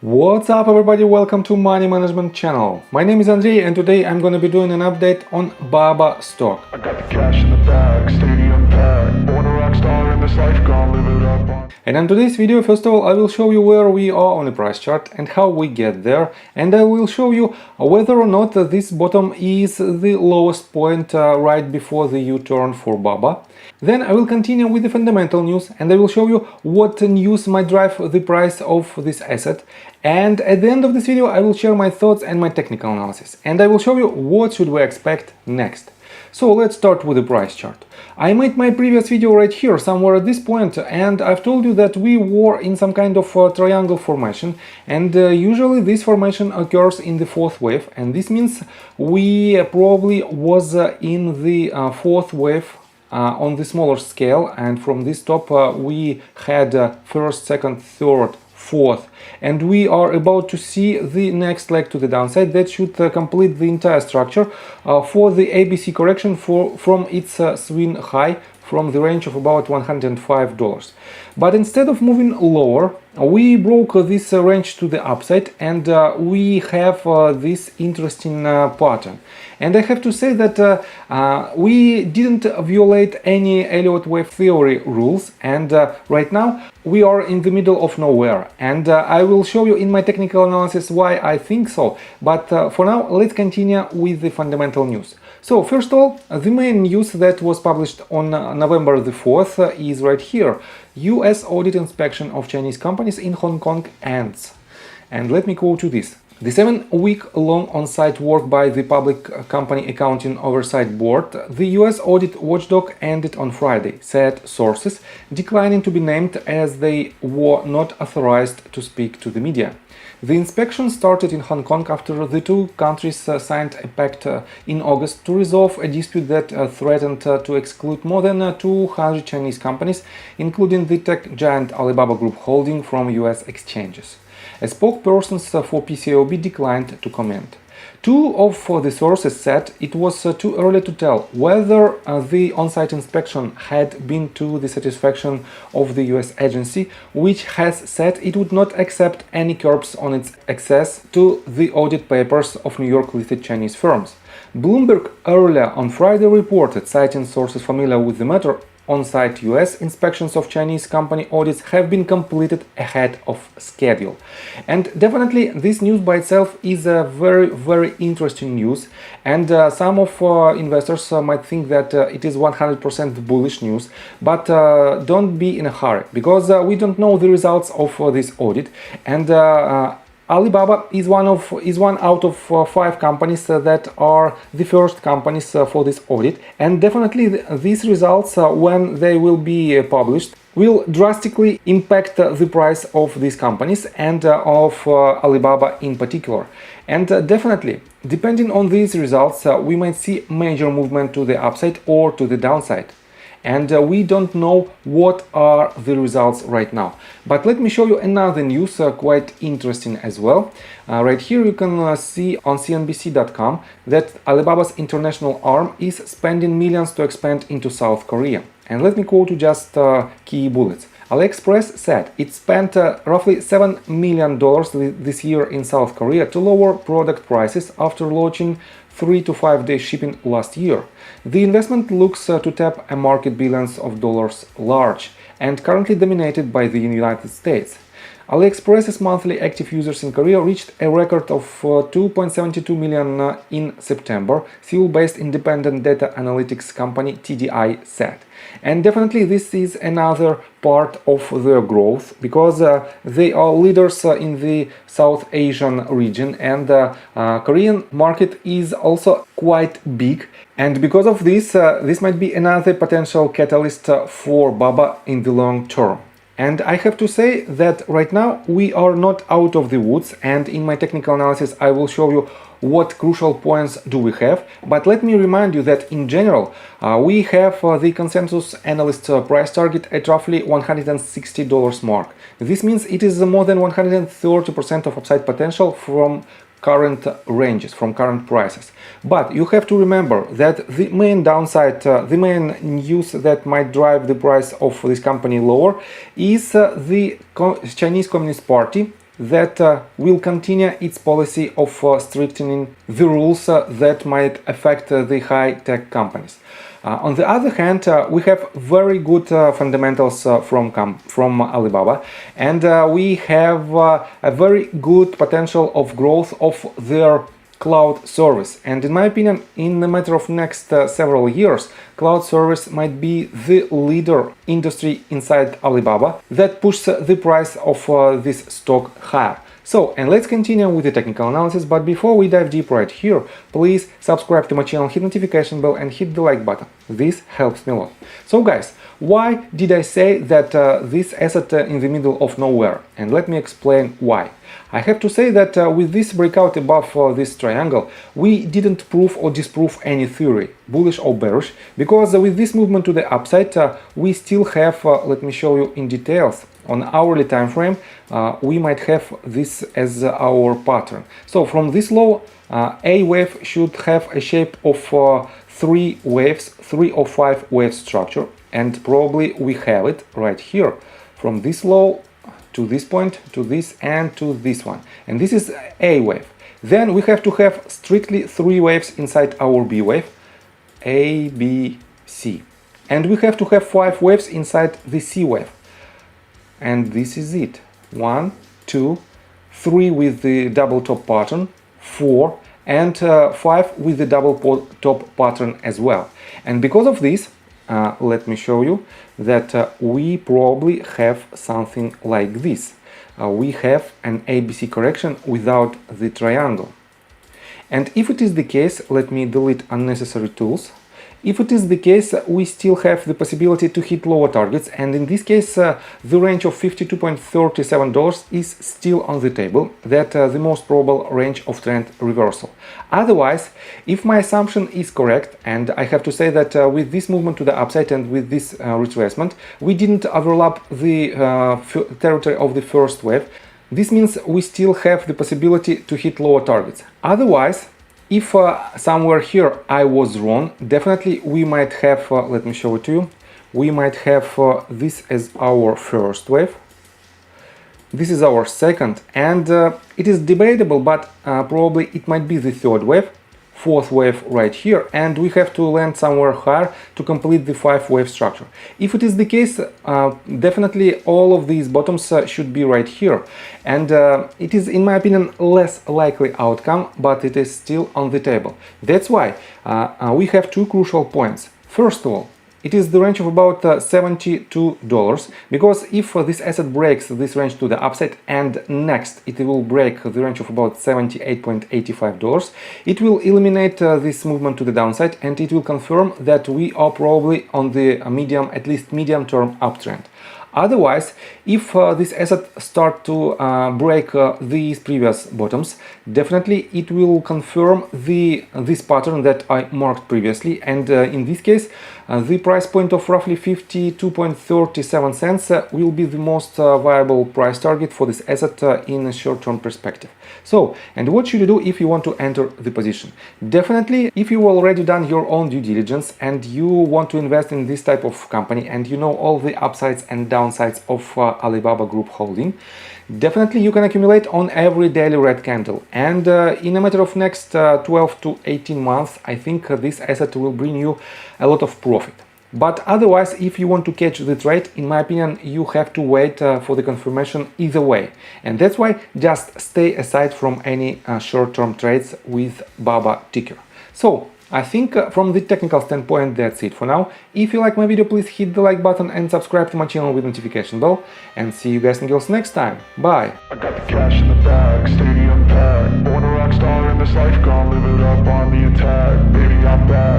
What's up everybody, welcome to Money Management channel. My name is Andrei and today I'm gonna be doing an update on BABA stock. I got the cash in the bag, stadium packed. Born a rock star in this life, gonna live it up on. And in today's video, first of all, I will show you where we are on the price chart and how we get there, and I will show you whether or not this bottom is the lowest point right before the U-turn for BABA. Then I will continue with the fundamental news and I will show you what news might drive the price of this asset. And at the end of this video I will share my thoughts and my technical analysis, and I will show you what should we expect next. So let's start with the price chart. I made my previous video right here, somewhere at this point, and I've told you that we were in some kind of triangle formation, and usually this formation occurs in the fourth wave, and this means we probably was in the fourth wave on the smaller scale, and from this top we had first, second, third, fourth, and we are about to see the next leg to the downside that should complete the entire structure for the ABC correction from its swing high from the range of about $105. But instead of moving lower, we broke this range to the upside, and we have this interesting pattern. And I have to say that we didn't violate any Elliott wave theory rules, and right now we are in the middle of nowhere, and I will show you in my technical analysis why I think so. But for now, let's continue with the fundamental news. So first of all, the main news that was published on November the 4th is right here. US audit inspection of Chinese companies in Hong Kong ends. And let me quote you this. The 7-week-long on-site work by the Public Company Accounting Oversight Board, the US audit watchdog, ended on Friday, said sources, declining to be named as they were not authorized to speak to the media. The inspection started in Hong Kong after the two countries signed a pact in August to resolve a dispute that threatened to exclude more than 200 Chinese companies, including the tech giant Alibaba Group Holding, from US exchanges. A spokesperson for PCAOB declined to comment. Two of the sources said it was too early to tell whether the on-site inspection had been to the satisfaction of the US agency, which has said it would not accept any curbs on its access to the audit papers of New York-listed Chinese firms. Bloomberg earlier on Friday reported, citing sources familiar with the matter, on-site US inspections of Chinese company audits have been completed ahead of schedule. And definitely this news by itself is a very interesting news, and some of investors might think that it is 100% bullish news, but don't be in a hurry, because we don't know the results of this audit, and Alibaba is one out of 5 companies that are the first companies for this audit, and definitely these results, when they will be published, will drastically impact the price of these companies and of Alibaba in particular. And definitely, depending on these results, we might see major movement to the upside or to the downside. And we don't know what are the results right now. But let me show you another news, quite interesting as well. Right here you can see on CNBC.com that Alibaba's international arm is spending millions to expand into South Korea. And let me quote you just key bullets. AliExpress said it spent roughly $7 million this year in South Korea to lower product prices after launching 3 to 5 day shipping last year. The investment looks to tap a market billions of dollars large and currently dominated by the United States. AliExpress's monthly active users in Korea reached a record of 2.72 million in September, Seoul-based independent data analytics company TDI said. And definitely this is another part of their growth, because they are leaders in the South Asian region, and the Korean market is also quite big. And because of this, this might be another potential catalyst for BABA in the long term. And I have to say that right now we are not out of the woods, and in my technical analysis I will show you what crucial points do we have. But let me remind you that in general we have the consensus analyst price target at roughly $160 mark. This means it is more than 130% of upside potential from current ranges, from current prices. But you have to remember that the main downside, the main news that might drive the price of this company lower is the Chinese Communist Party that will continue its policy of strengthening the rules that might affect the high-tech companies. On the other hand, we have very good fundamentals from Alibaba, and we have a very good potential of growth of their cloud service. And in my opinion, in the matter of next several years, cloud service might be the leader industry inside Alibaba that pushes the price of this stock higher. So, and let's continue with the technical analysis, but before we dive deep right here, please subscribe to my channel, hit notification bell and hit the like button. This helps me a lot. So guys, why did I say that this asset in the middle of nowhere? And let me explain why. I have to say that with this breakout above this triangle, we didn't prove or disprove any theory, bullish or bearish, because with this movement to the upside, we still have, let me show you in details, on hourly time frame, we might have this as our pattern. So from this low, A wave should have a shape of 3 waves, 3 or 5 wave structure, and probably we have it right here, from this low to this point, to this, and to this one. And this is A wave. Then we have to have strictly 3 waves inside our B wave, A, B, C. And we have to have 5 waves inside the C wave. And this is it. 1, 2, 3 with the double top pattern, 4, and 5 with the double top pattern as well. And because of this, let me show you that we probably have something like this. We have an ABC correction without the triangle. And if it is the case, let me delete unnecessary tools. If it is the case, we still have the possibility to hit lower targets, and in this case the range of $52.37 is still on the table, that the most probable range of trend reversal. Otherwise, if my assumption is correct, and I have to say that with this movement to the upside and with this retracement, we didn't overlap the territory of the first wave, this means we still have the possibility to hit lower targets. Otherwise, if somewhere here I was wrong, definitely we might have, let me show it to you, we might have this as our first wave, this is our second, and it is debatable, but probably it might be the third wave, fourth wave right here, and we have to land somewhere higher to complete the 5 wave structure. If it is the case, definitely all of these bottoms should be right here, and it is, in my opinion, less likely outcome, but it is still on the table. That's why we have 2 crucial points. First of all, it is the range of about $72, because if this asset breaks this range to the upside and next it will break the range of about $78.85, it will eliminate this movement to the downside, and it will confirm that we are probably on the medium, at least medium-term uptrend. Otherwise, if this asset start to break these previous bottoms, definitely it will confirm this pattern that I marked previously, and in this case the price point of roughly 52.37 cents will be the most viable price target for this asset in a short-term perspective. So, and what should you do if you want to enter the position? Definitely, if you've already done your own due diligence and you want to invest in this type of company and you know all the upsides and downsides of Alibaba Group Holding, definitely you can accumulate on every daily red candle, and in a matter of next 12 to 18 months, I think this asset will bring you a lot of profit. But otherwise, if you want to catch the trade, in my opinion, you have to wait for the confirmation either way. And that's why just stay aside from any short-term trades with BABA ticker. So, I think from the technical standpoint, that's it for now. If you like my video, please hit the like button and subscribe to my channel with notification bell. And see you guys and girls next time. Bye! I got the cash in the bag, stadium packed. Born a rock star in this life, gonna live it up on the attack. Baby, I'm back.